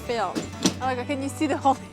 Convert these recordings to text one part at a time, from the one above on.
Phil. Oh my God, can you see the whole thing?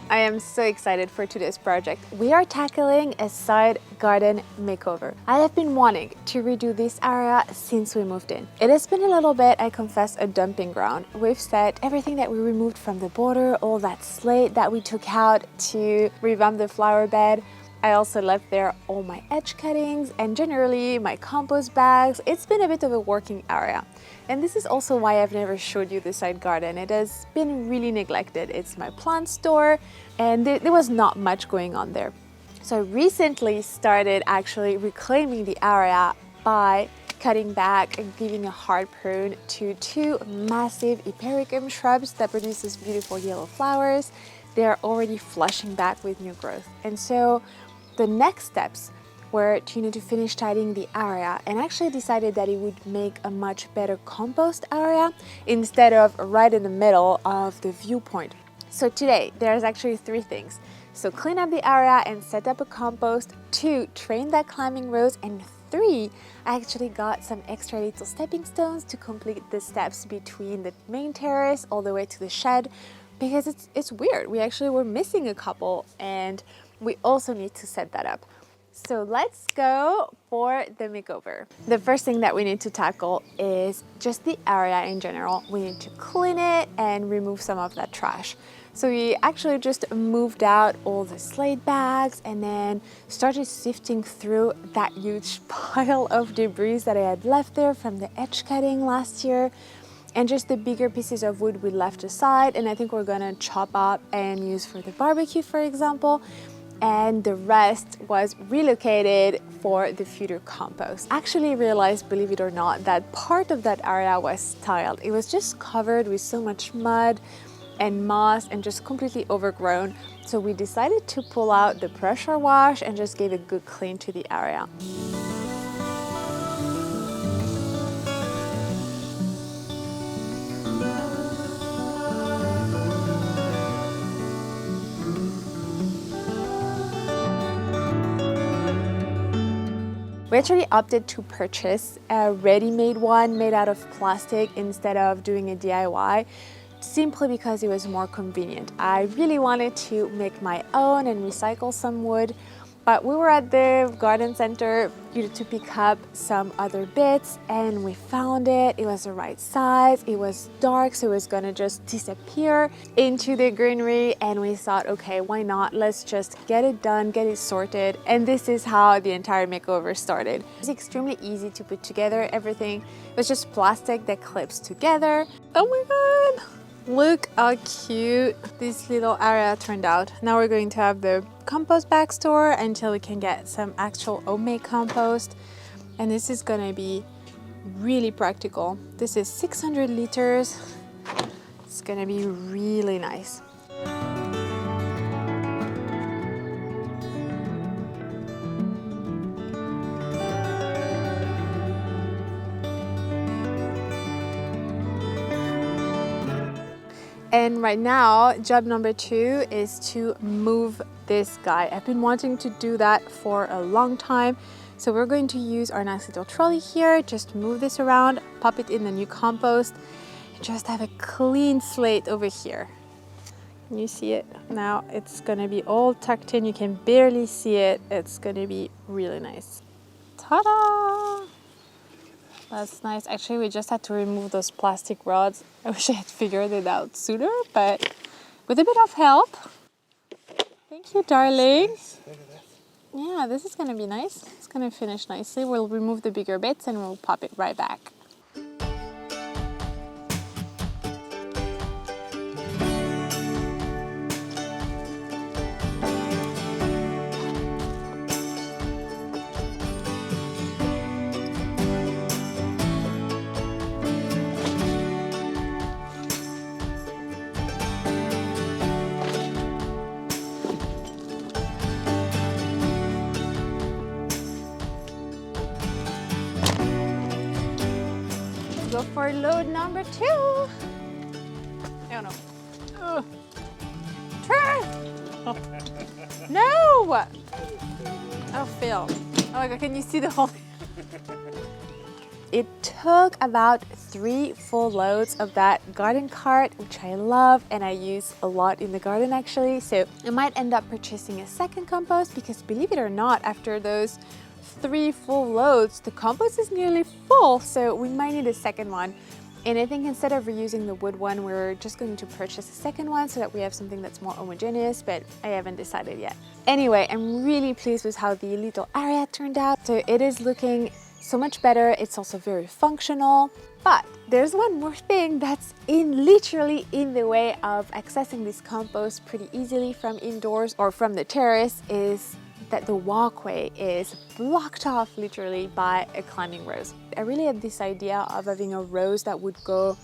I am so excited for today's project. We are tackling a side garden makeover. I have been wanting to redo this area since we moved in. It has been a little bit, I confess, a dumping ground. We've set everything that we removed from the border, all that slate that we took out to revamp the flower bed. I also left there all my edge cuttings and generally my compost bags. It's been a bit of a working area. And this is also why I've never showed you the side garden. It has been really neglected. It's my plant store and there was not much going on there. So I recently started actually reclaiming the area by cutting back and giving a hard prune to two massive Hypericum shrubs that produce these beautiful yellow flowers. They are already flushing back with new growth. And so the next steps were to finish tidying the area, and actually decided that it would make a much better compost area instead of right in the middle of the viewpoint. So today there's actually three things. So clean up the area and set up a compost. 2, train that climbing rose. And 3, I actually got some extra little stepping stones to complete the steps between the main terrace all the way to the shed, because it's weird. We actually were missing a couple and we also need to set that up. So let's go for the makeover. The first thing that we need to tackle is just the area in general. We need to clean it and remove some of that trash. So we actually just moved out all the slate bags and then started sifting through that huge pile of debris that I had left there from the edge cutting last year. And just the bigger pieces of wood we left aside, and I think we're gonna chop up and use for the barbecue, for example. And the rest was relocated for the future compost. I actually realized, believe it or not, that part of that area was tiled. It was just covered with so much mud and moss and just completely overgrown. So we decided to pull out the pressure wash and just give a good clean to the area. We actually opted to purchase a ready-made one made out of plastic instead of doing a DIY, simply because it was more convenient. I really wanted to make my own and recycle some wood, but we were at the garden center to pick up some other bits and we found it. It was the right size. It was dark, so it was gonna just disappear into the greenery, and we thought, okay, why not? Let's just get it done, get it sorted. And this is how the entire makeover started. It was extremely easy to put together. Everything was just plastic that clips together. Oh my God! Look how cute this little area turned out. Now we're going to have the compost bag store until we can get some actual homemade compost. And this is gonna be really practical. This is 600 liters. It's gonna be really nice. And right now, job number 2 is to move this guy. I've been wanting to do that for a long time. So we're going to use our nice little trolley here, just move this around, pop it in the new compost, and just have a clean slate over here. Can you see it? Now it's gonna be all tucked in. You can barely see it. It's gonna be really nice. Ta-da! That's nice. Actually, we just had to remove those plastic rods. I wish I had figured it out sooner, but with a bit of help. Thank you, darling. Yeah, this is gonna be nice. It's gonna finish nicely. We'll remove the bigger bits and we'll pop it right back. Go for load number 2. Oh no. Ugh. Turn! Oh. No! Oh, Phil. Oh my God, can you see the whole thing? It took about 3 full loads of that garden cart, which I love and I use a lot in the garden actually. So I might end up purchasing a second compost because, believe it or not, after those 3 full loads, the compost is nearly full. So we might need a second one. And I think instead of reusing the wood one, we're just going to purchase a second one so that we have something that's more homogeneous, but I haven't decided yet. Anyway, I'm really pleased with how the little area turned out. So it is looking so much better. It's also very functional. But there's one more thing that's literally in the way of accessing this compost pretty easily from indoors or from the terrace, is that the walkway is blocked off literally by a climbing rose. I really had this idea of having a rose that would go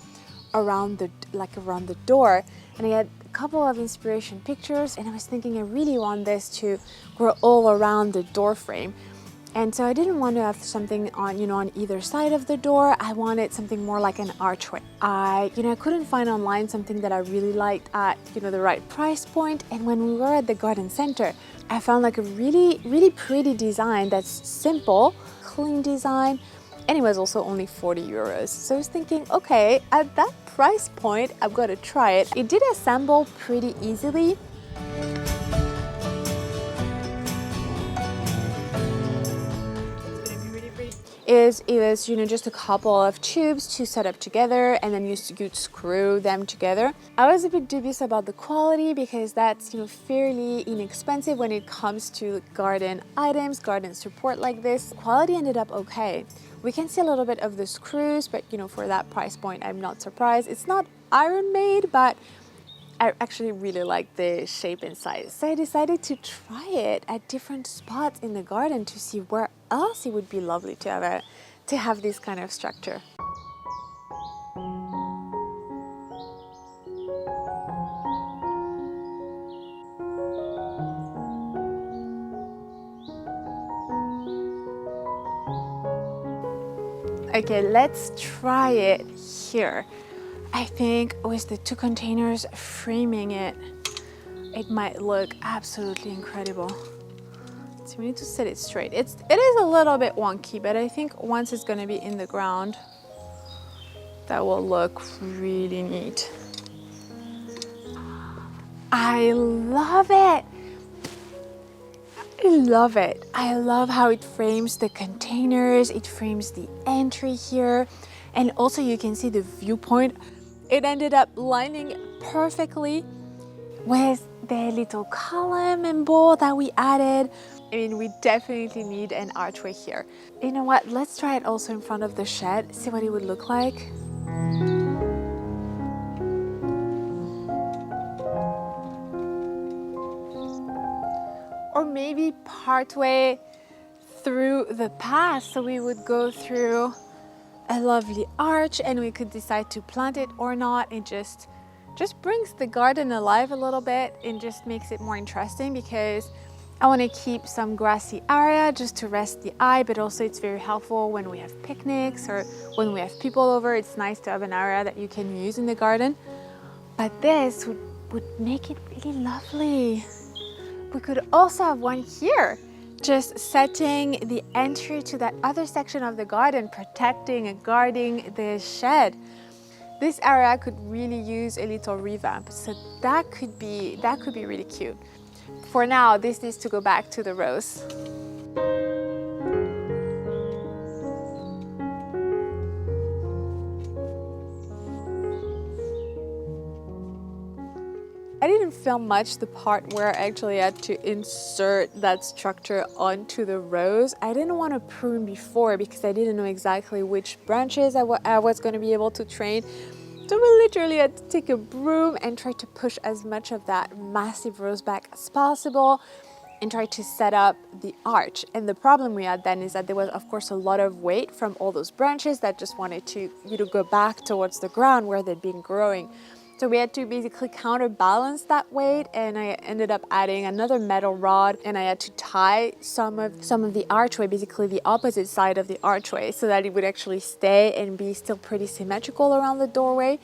around the door, and I had a couple of inspiration pictures, and I was thinking I really want this to grow all around the door frame. And so I didn't want to have something on either side of the door. I wanted something more like an archway. I couldn't find online something that I really liked at the right price point. And when we were at the garden center, I found like a really, really pretty design that's simple, clean design, and it was also only 40 euros. So I was thinking, okay, at that price point, I've got to try it. It did assemble pretty easily. It was just a couple of tubes to set up together, and then you'd screw them together. I was a bit dubious about the quality because that's fairly inexpensive when it comes to garden items, garden support like this. Quality ended up okay. We can see a little bit of the screws, but for that price point, I'm not surprised. It's not iron made, but I actually really like the shape and size. So I decided to try it at different spots in the garden to see where else it would be lovely to have this kind of structure. Okay, let's try it here. I think with the 2 containers framing it, it might look absolutely incredible. So we need to set it straight. It is a little bit wonky, but I think once it's gonna be in the ground, that will look really neat. I love it. I love it. I love how it frames the containers, it frames the entry here, and also you can see the viewpoint. It ended up lining perfectly with the little column and bowl that we added. I mean, we definitely need an archway here. You know what? Let's try it also in front of the shed, see what it would look like. Or maybe partway through the path, so we would go through a lovely arch and we could decide to plant it or not. It just brings the garden alive a little bit and just makes it more interesting, because I want to keep some grassy area just to rest the eye, but also it's very helpful when we have picnics or when we have people over. It's nice to have an area that you can use in the garden. But this would make it really lovely. We could also have one here, just setting the entry to that other section of the garden, protecting and guarding the shed. This area could really use a little revamp, so that could be really cute. For now, this needs to go back to the rose. I didn't film much the part where I actually had to insert that structure onto the rose. I didn't want to prune before because I didn't know exactly which branches I was going to be able to train. So we literally had to take a broom and try to push as much of that massive rose back as possible and try to set up the arch. And the problem we had then is that there was, of course, a lot of weight from all those branches that just wanted to go back towards the ground where they'd been growing. So we had to basically counterbalance that weight, and I ended up adding another metal rod, and I had to tie some of the archway, basically the opposite side of the archway, so that it would actually stay and be still pretty symmetrical around the doorway.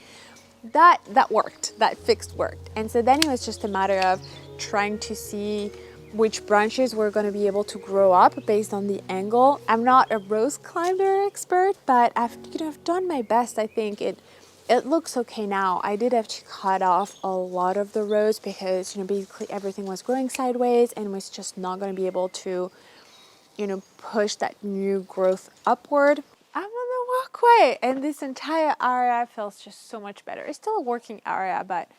That worked, that fixed worked. And so then it was just a matter of trying to see which branches were going to be able to grow up based on the angle. I'm not a rose climber expert, but I've done my best. I think it looks okay now. I did have to cut off a lot of the rows because, basically everything was growing sideways and was just not going to be able to, push that new growth upward. I'm on the walkway and this entire area feels just so much better. It's still a working area, but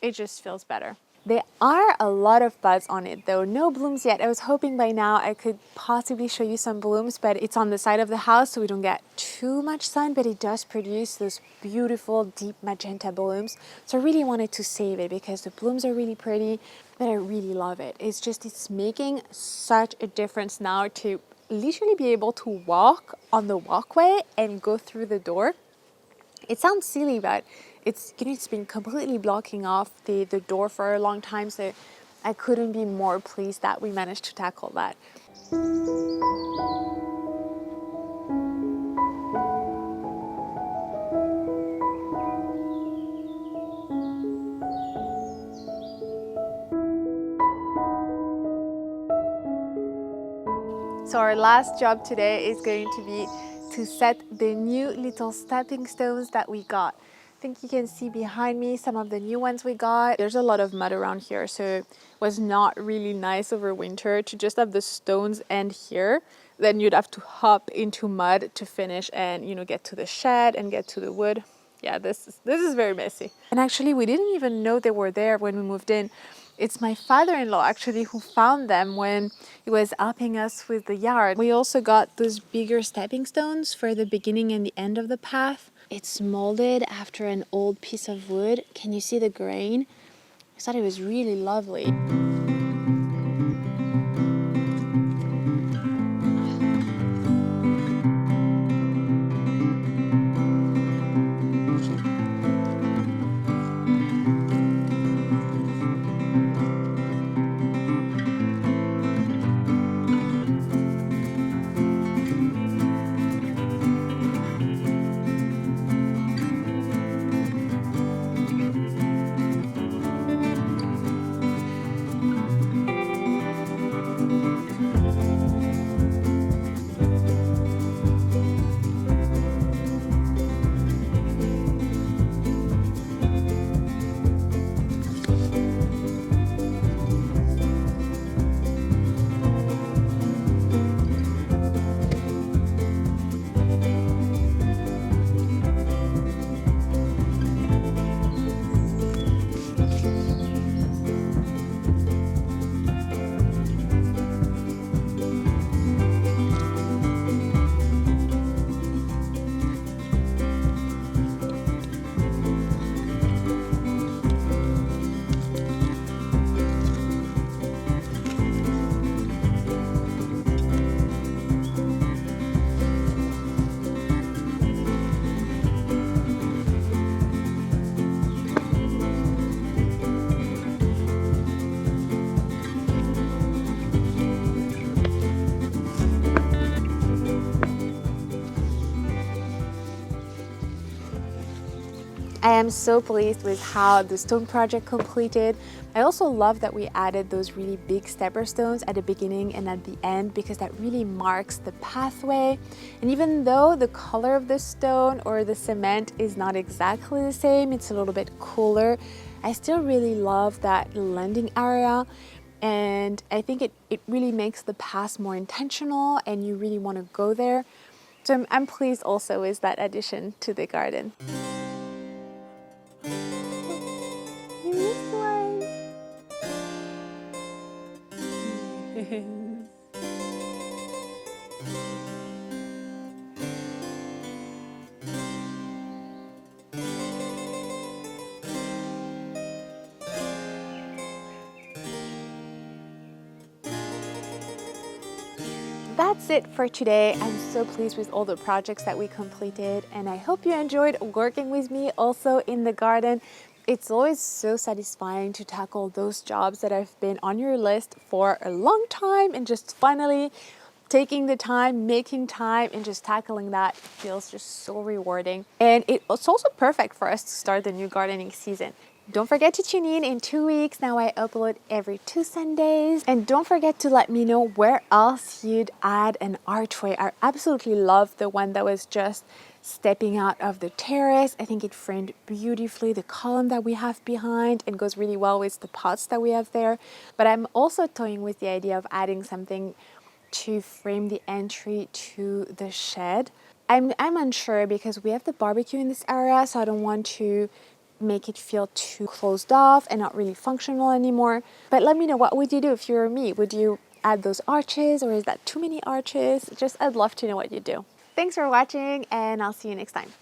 it just feels better. There are a lot of buds on it though, no blooms yet. I was hoping by now I could possibly show you some blooms, but it's on the side of the house so we don't get too much sun, but it does produce those beautiful deep magenta blooms. So I really wanted to save it because the blooms are really pretty, but I really love it. It's making such a difference now to literally be able to walk on the walkway and go through the door. It sounds silly, but it's been completely blocking off the door for a long time, so I couldn't be more pleased that we managed to tackle that. So our last job today is going to be to set the new little stepping stones that we got. I think you can see behind me some of the new ones we got. There's a lot of mud around here, so it was not really nice over winter to just have the stones end here. Then you'd have to hop into mud to finish and get to the shed and get to the wood. Yeah, this is very messy. And actually we didn't even know they were there when we moved in. It's my father-in-law actually who found them when he was helping us with the yard. We also got those bigger stepping stones for the beginning and the end of the path. It's molded after an old piece of wood. Can you see the grain? I thought it was really lovely. I am so pleased with how the stone project completed. I also love that we added those really big stepper stones at the beginning and at the end because that really marks the pathway. And even though the color of the stone or the cement is not exactly the same, it's a little bit cooler, I still really love that landing area. And I think it really makes the path more intentional and you really want to go there. So I'm pleased also with that addition to the garden. That's it for today. I'm so pleased with all the projects that we completed and I hope you enjoyed working with me also in the garden. It's always so satisfying to tackle those jobs that have been on your list for a long time and just finally taking the time, making time and just tackling that feels just so rewarding. And it's also perfect for us to start the new gardening season. Don't forget to tune in 2 weeks. Now I upload every 2 Sundays. And don't forget to let me know where else you'd add an archway. I absolutely love the one that was just stepping out of the terrace. I think it framed beautifully the column that we have behind and goes really well with the pots that we have there. But I'm also toying with the idea of adding something to frame the entry to the shed. I'm unsure because we have the barbecue in this area, so I don't want to make it feel too closed off and not really functional anymore. But let me know, what would you do if you were me? Would you add those arches, or is that too many arches? I'd love to know what you do. Thanks for watching, and I'll see you next time.